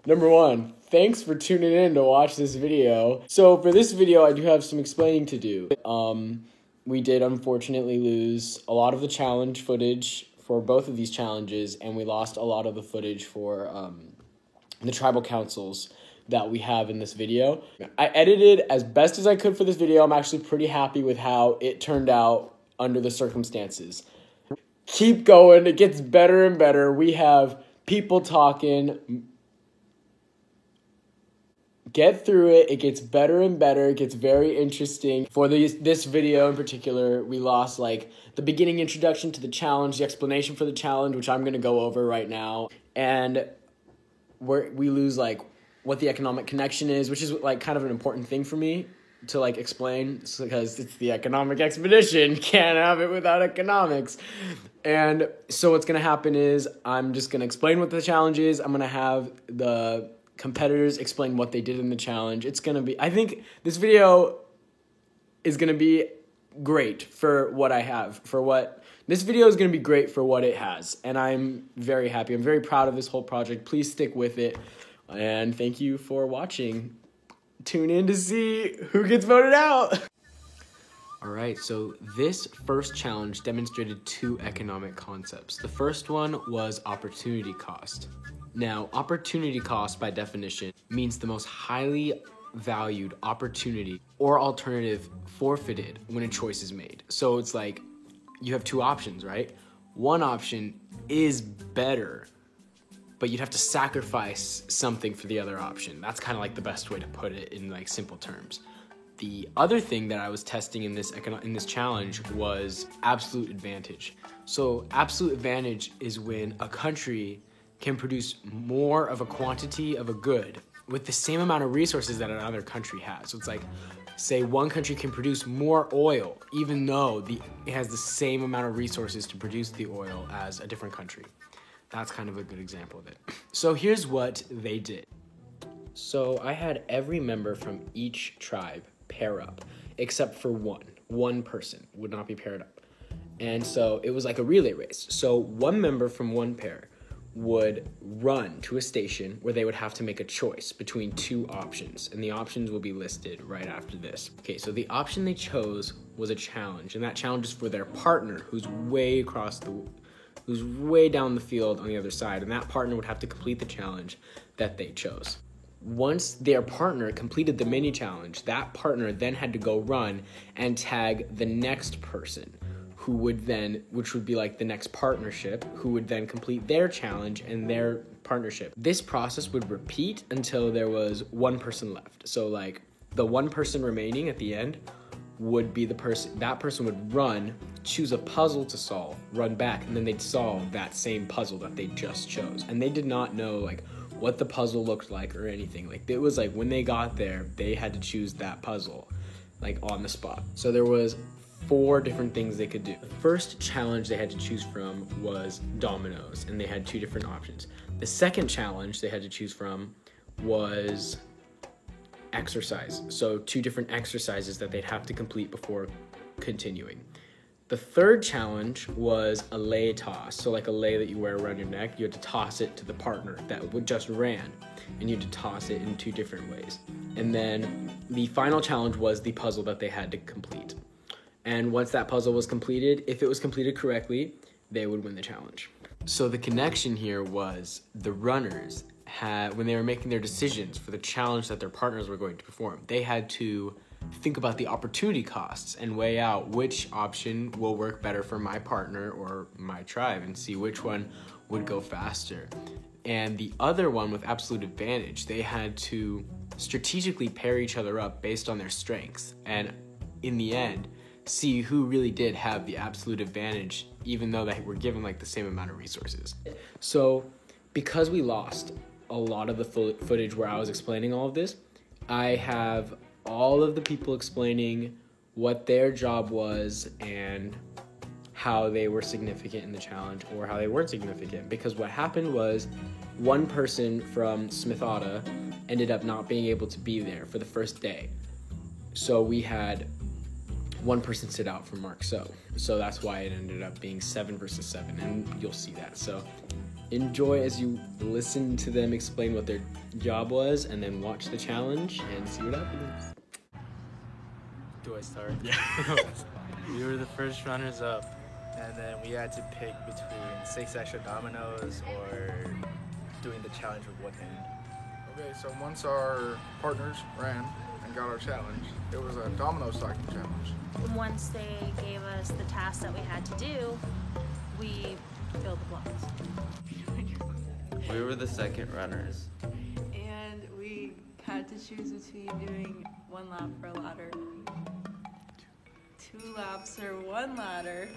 Number one, thanks for tuning in to watch this video. So for this video, I do have some explaining to do. We did unfortunately lose a lot of the challenge footage for both of these challenges, and we lost a lot of the footage for the tribal councils that we have in this video. I edited as best as I could for this video. I'm actually pretty happy with how it turned out under the circumstances. Keep going, it gets better and better. We have people talking. Get through it. It gets better and better. It gets very interesting. For this video in particular, we lost like the beginning introduction to the challenge, the explanation for the challenge, which I'm going to go over right now. And we lose like what the economic connection is, which is like kind of an important thing for me to like explain, because it's the economic expedition. Can't have it without economics. And so what's going to happen is I'm just going to explain what the challenge is. I'm going to have the competitors explain what they did in the challenge. It's going to be, I think this video is going to be great for what I have, this video is going to be great for what it has. And I'm very happy. I'm very proud of this whole project. Please stick with it. And thank you for watching. Tune in to see who gets voted out. All right, so this first challenge demonstrated two economic concepts. The first one was opportunity cost. Now, opportunity cost, by definition, means the most highly valued opportunity or alternative forfeited when a choice is made. So it's like you have two options, right? One option is better, but you'd have to sacrifice something for the other option. That's kind of like the best way to put it in like simple terms. The other thing that I was testing in this challenge was absolute advantage. So absolute advantage is when a country can produce more of a quantity of a good with the same amount of resources that another country has. So it's like, say one country can produce more oil, even though it has the same amount of resources to produce the oil as a different country. That's kind of a good example of it. So here's what they did. So I had every member from each tribe pair up, except for one person would not be paired up. And so it was like a relay race. So one member from one pair would run to a station where they would have to make a choice between two options, and the options will be listed right after this. Okay, so the option they chose was a challenge, and that challenge is for their partner who's way down the field on the other side, and that partner would have to complete the challenge that they chose. Once their partner completed the mini challenge, that partner then had to go run and tag the next person, which would be like the next partnership, who would then complete their challenge and their partnership. This process would repeat until there was one person left. So like the one person remaining at the end would be that person would run, choose a puzzle to solve, run back, and then they'd solve that same puzzle that they just chose. And they did not know like what the puzzle looked like or anything. Like it was like when they got there, they had to choose that puzzle like on the spot. So there was 4 different things they could do. The first challenge they had to choose from was dominoes, and they had 2 different options. The second challenge they had to choose from was exercise. So 2 different exercises that they'd have to complete before continuing. The third challenge was a lei toss. So like a lei that you wear around your neck, you had to toss it to the partner that just ran, and you had to toss it in 2 different ways. And then the final challenge was the puzzle that they had to complete. And once that puzzle was completed, if it was completed correctly, they would win the challenge. So the connection here was the runners when they were making their decisions for the challenge that their partners were going to perform, they had to think about the opportunity costs and weigh out which option will work better for my partner or my tribe and see which one would go faster. And the other one with absolute advantage, they had to strategically pair each other up based on their strengths. And in the end, see who really did have the absolute advantage, even though they were given like the same amount of resources. So because we lost a lot of the footage where I was explaining all of this, I have all of the people explaining what their job was and how they were significant in the challenge or how they weren't significant. Because what happened was one person from Smithata ended up not being able to be there for the first day. So we had one person sit out for Mark So that's why it ended up being 7 versus 7, and you'll see that. So enjoy as you listen to them explain what their job was, and then watch the challenge and see what happens. Do I start? Yeah. We were the first runners up, and then we had to pick between 6 extra dominoes or doing the challenge with one hand. Okay, so once our partners ran and got our challenge, it was a domino stacking challenge. Once they gave us the task that we had to do, we filled the blocks. We were the second runners. And we had to choose between doing 1 lap for a ladder, 2 laps or 1 ladder.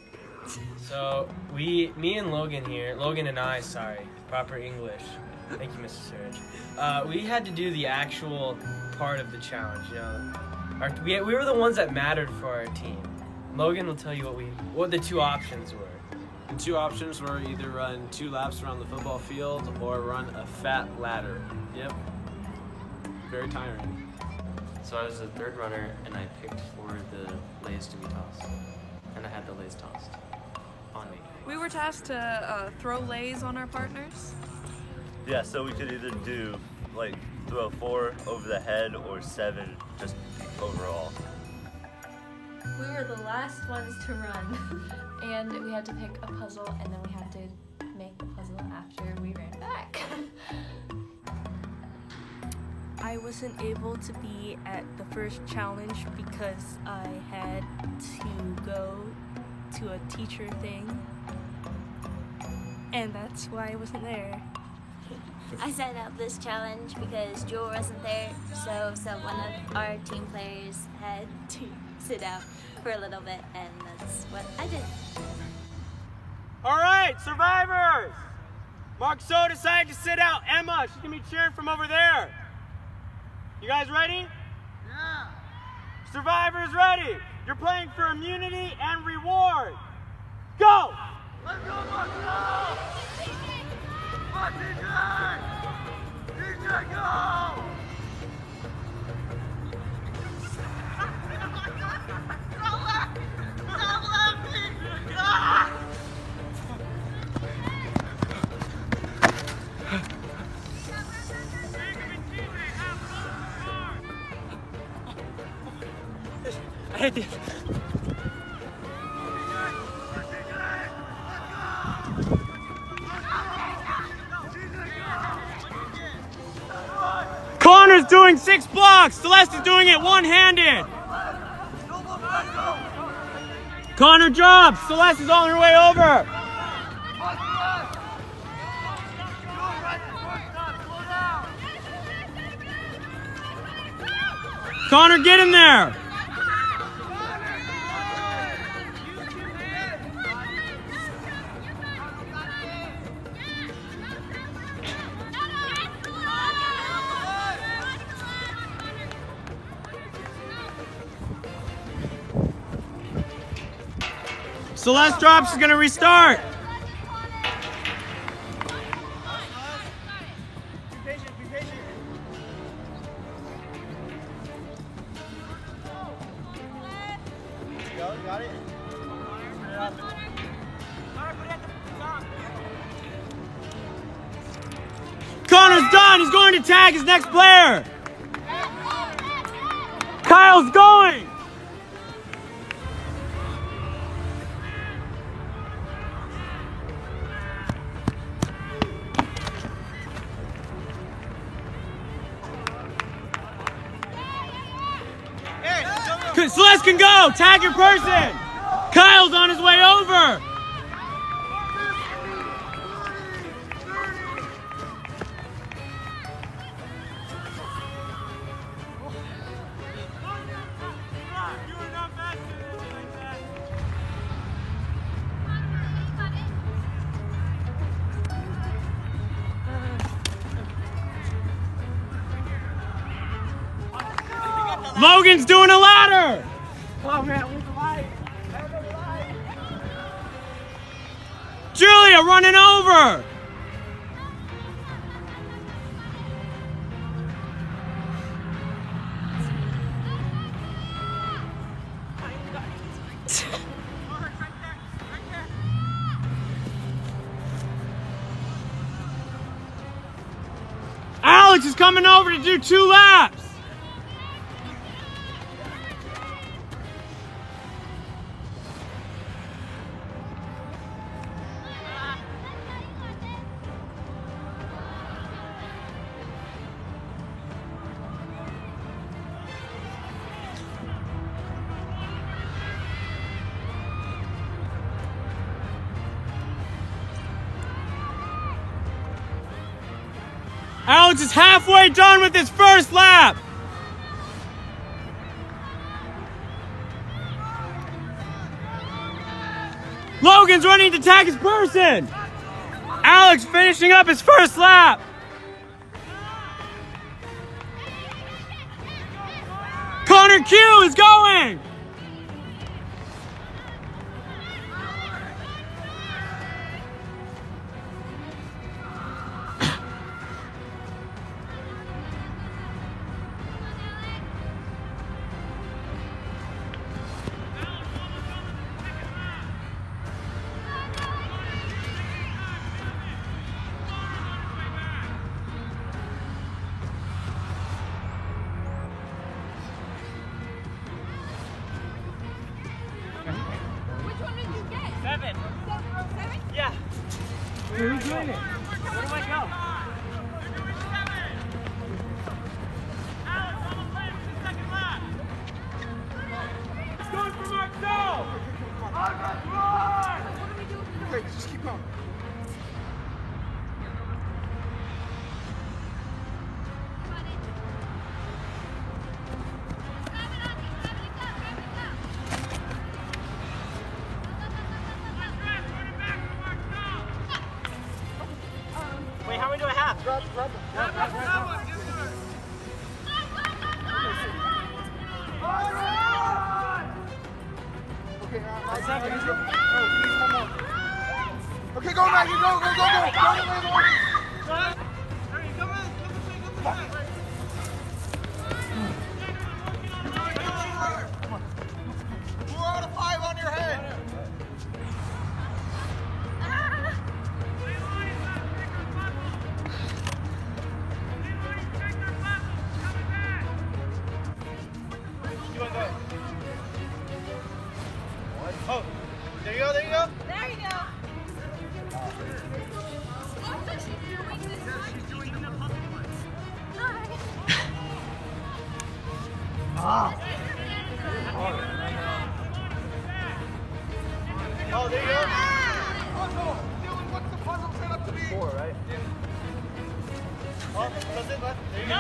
So me and Logan here, Logan and I, sorry, proper English. Thank you, Mrs. Surridge. We had to do the actual part of the challenge. You know, we were the ones that mattered for our team. Logan will tell you what the 2 options were. The 2 options were either run 2 laps around the football field or run a fat ladder. Yep. Very tiring. So I was the third runner, and I picked for the Lays to be tossed. And I had the Lays tossed on me. We were tasked to throw Lays on our partners. Yeah, so we could either do, like, throw 4 over the head or 7 just overall. We were the last ones to run, and we had to pick a puzzle, and then we had to make the puzzle after we ran back. I wasn't able to be at the first challenge because I had to go to a teacher thing, and that's why I wasn't there. I signed up this challenge because Jewel wasn't there, so one of our team players had to sit out for a little bit, and that's what I did. All right, survivors! Mark So decided to sit out. Emma, she's gonna be cheering from over there. You guys ready? Yeah. Survivors ready. You're playing for immunity and reward. Go! Let's go, Mark So! Mark DJ! DJ, go! I hit it. Connor's doing 6 blocks. Celeste is doing it one-handed. Connor drops. Celeste is on her way over. Connor, get in there. Celeste drops, is going to restart. Be patient, be patient. Go, got it? Connor's done, he's going to tag his next player. Kyle's going. Celeste can go! Tag your person! Kyle's on his way over! Logan's doing a ladder! Oh man, where's the light? Julia running over! is coming over to do 2 laps. Alex is halfway done with his first lap. Logan's running to tag his person. Alex finishing up his first lap. Connor Q is going. Yeah. Who's doing it? Where do I go? Alex, almost late for the second lap. It's going for Marcel. Okay, just keep going. Wait, how many do I have? Grab one. Okay, okay, go, Maggie, go. Four out of 5 on your head. Oh, there you go. There you go. Oh, there you go. Also, Dylan, what's the puzzle set up to be? 4, right? Oh, that's it, left. There you go.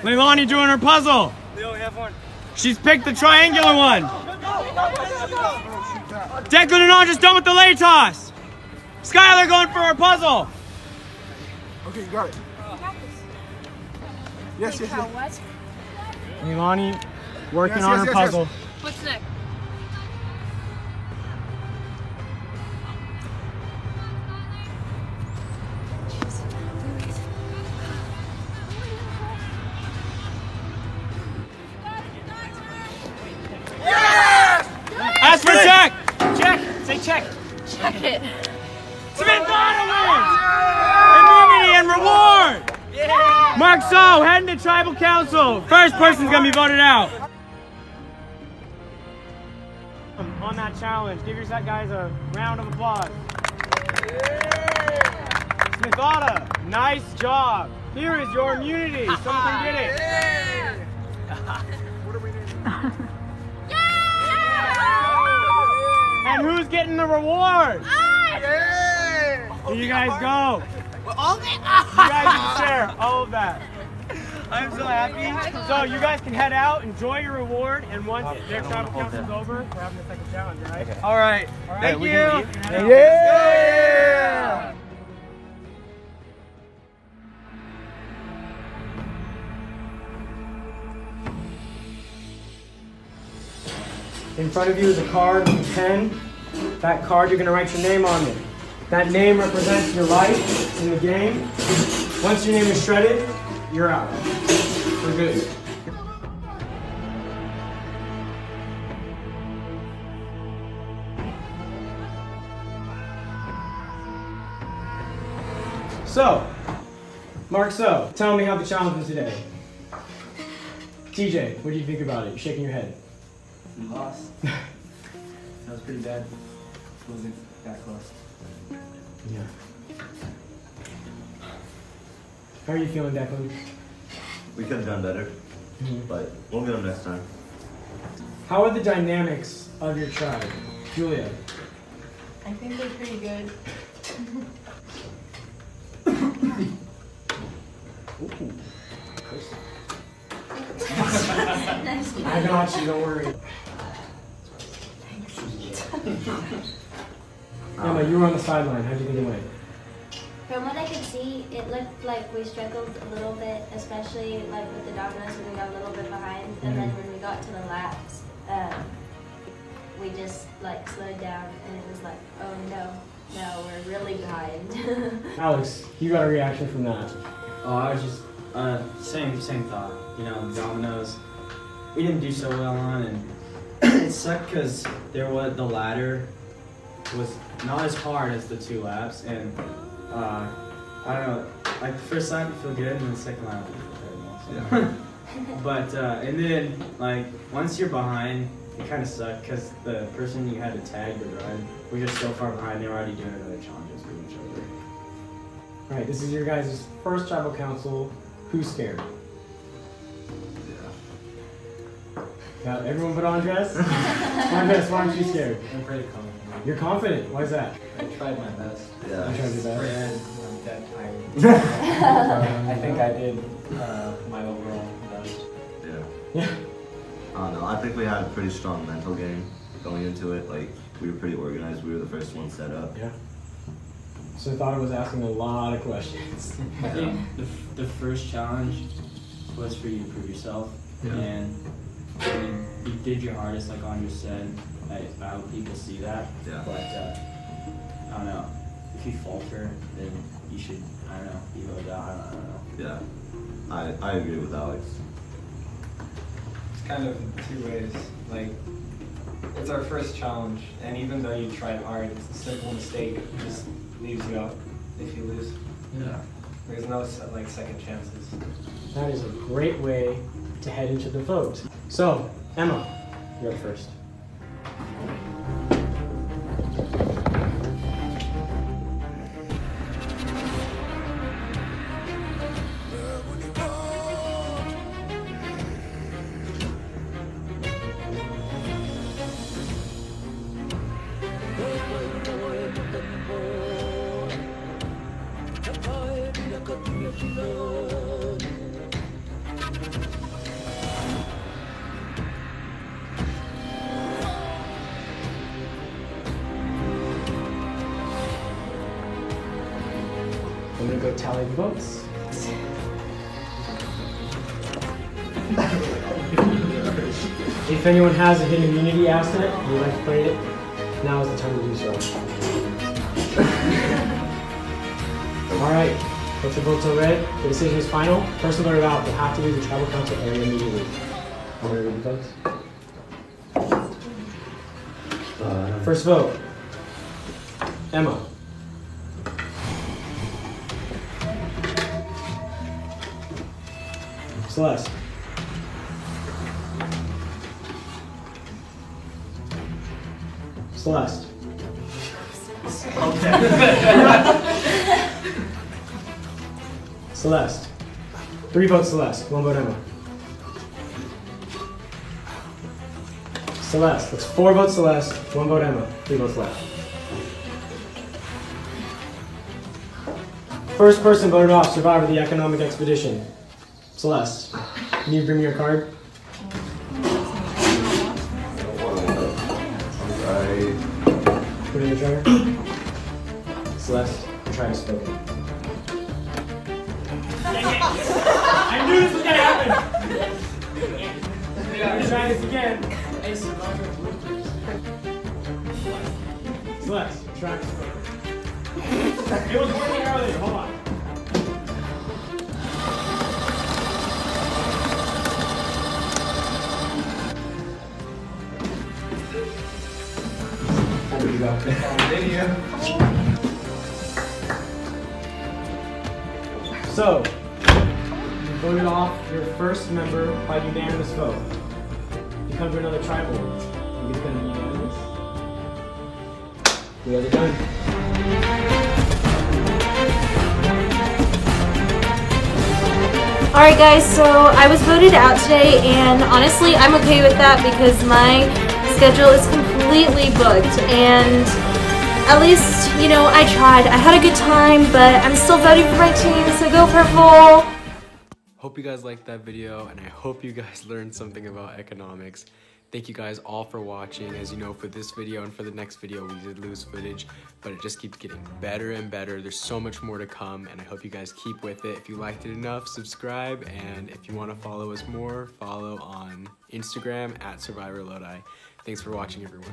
Leilani doing her puzzle. Leo, we have one. She's picked the triangular one. Declan and Andres done with the lay toss. Skylar going for her puzzle. Okay, you got it. Yes. What? Leilani working Yes, on yes, her yes, puzzle. yes. What's next? Ask for check. Check. Say check. Check it. Samantha wins. Immunity and reward. Mark So heading to Tribal Council. First person's gonna be voted out. On that challenge, give your guys a round of applause. Smithata, nice job. Here is your immunity. Someone can get it. What do we need? And who's getting the reward? Yeah! Here you guys go. You guys can share all of that. I'm so happy. So you guys can head out, enjoy your reward, and once their tribal council's over, we're having a second challenge, all right? All right. Thank you. Yeah! In front of you is a card with a pen. That card, you're going to write your name on it. That name represents your life in the game. Once your name is shredded, you're out. We're good. So, Mark, tell me how the challenge was today. TJ, what do you think about it? You're shaking your head. We lost. That was pretty bad. Wasn't that close. Yeah. How are you feeling, Declan? We could have done better, but we'll get them next time. How are the dynamics of your tribe? Julia? I think they're pretty good. Ooh. I got you, don't worry. Emma, you were on the sideline. How do you think it went? From what I could see, it looked like we struggled a little bit, especially like with the dominoes when we got a little bit behind. And then when we got to the laps, we just like slowed down and it was like, oh no, we're really behind. Alex, you got a reaction from that. Oh, I was just same thought. You know, dominoes. We didn't do so well on, and it sucked because the ladder was not as hard as the 2 laps, and I don't know. Like the first lap you feel good, and then the second lap you feel terrible. So. But and then like once you're behind, it kind of sucked because the person you had to tag to run was just so far behind. They were already doing other challenges with each other. All right, this is your guys' first tribal council. Who's scared? Got everyone but Andres? Andres, why aren't you scared? I'm pretty confident. You're confident? Why is that? I tried my best. Yeah. You tried your best? I'm dead tired. I think I did my overall best. Yeah. No, I think we had a pretty strong mental game going into it. Like, we were pretty organized. We were the first ones set up. Yeah. So I thought I was asking a lot of questions. I think the first challenge was for you to prove yourself. Yeah. And you did your hardest, like Andres said. I hope people see that. Yeah. But I don't know. If you falter, then you should, I don't know, be voted out. I don't know. Yeah. I agree with Alex. It's kind of 2 ways. Like, it's our first challenge, and even though you tried hard, it's a simple mistake. It just leaves you out if you lose. Yeah. There's no like second chances. That is a great way to head into the vote. So, Emma, you're up first. I'm gonna go tally the votes. If anyone has a hidden immunity asset and would like to play it, now is the time to do so. Alright, once the votes are read, the decision is final. Person voted out will have to leave the tribal council area immediately. I'm gonna read the votes. First vote, Emma. Celeste. Celeste. Celeste. 3 votes Celeste, 1 vote Emma. Celeste. That's 4 votes Celeste, 1 vote Emma, 3 votes left. First person voted off, survivor of the economic expedition. Celeste, can you bring me your card? Alright. Put it in the dryer. Celeste, I'm trying to spoke it. I knew this was gonna happen! I'm gonna try this again. A survivor of bloopers. Celeste, try to spoke it. It was working earlier, hold on. There you go. Video. So, you voted off your first member by unanimous vote. You come to another tribal. You get them unanimous. You guys are done. Alright guys, so I was voted out today, and honestly I'm okay with that because my schedule is completely booked, and at least, you know, I tried. I had a good time, but I'm still voting for my team, so go Purple! Hope you guys liked that video, and I hope you guys learned something about economics. Thank you guys all for watching. As you know, for this video and for the next video, we did lose footage, but it just keeps getting better and better. There's so much more to come, and I hope you guys keep with it. If you liked it enough, subscribe, and if you want to follow us more, follow on Instagram @SurvivorLodi. Thanks for watching, everyone.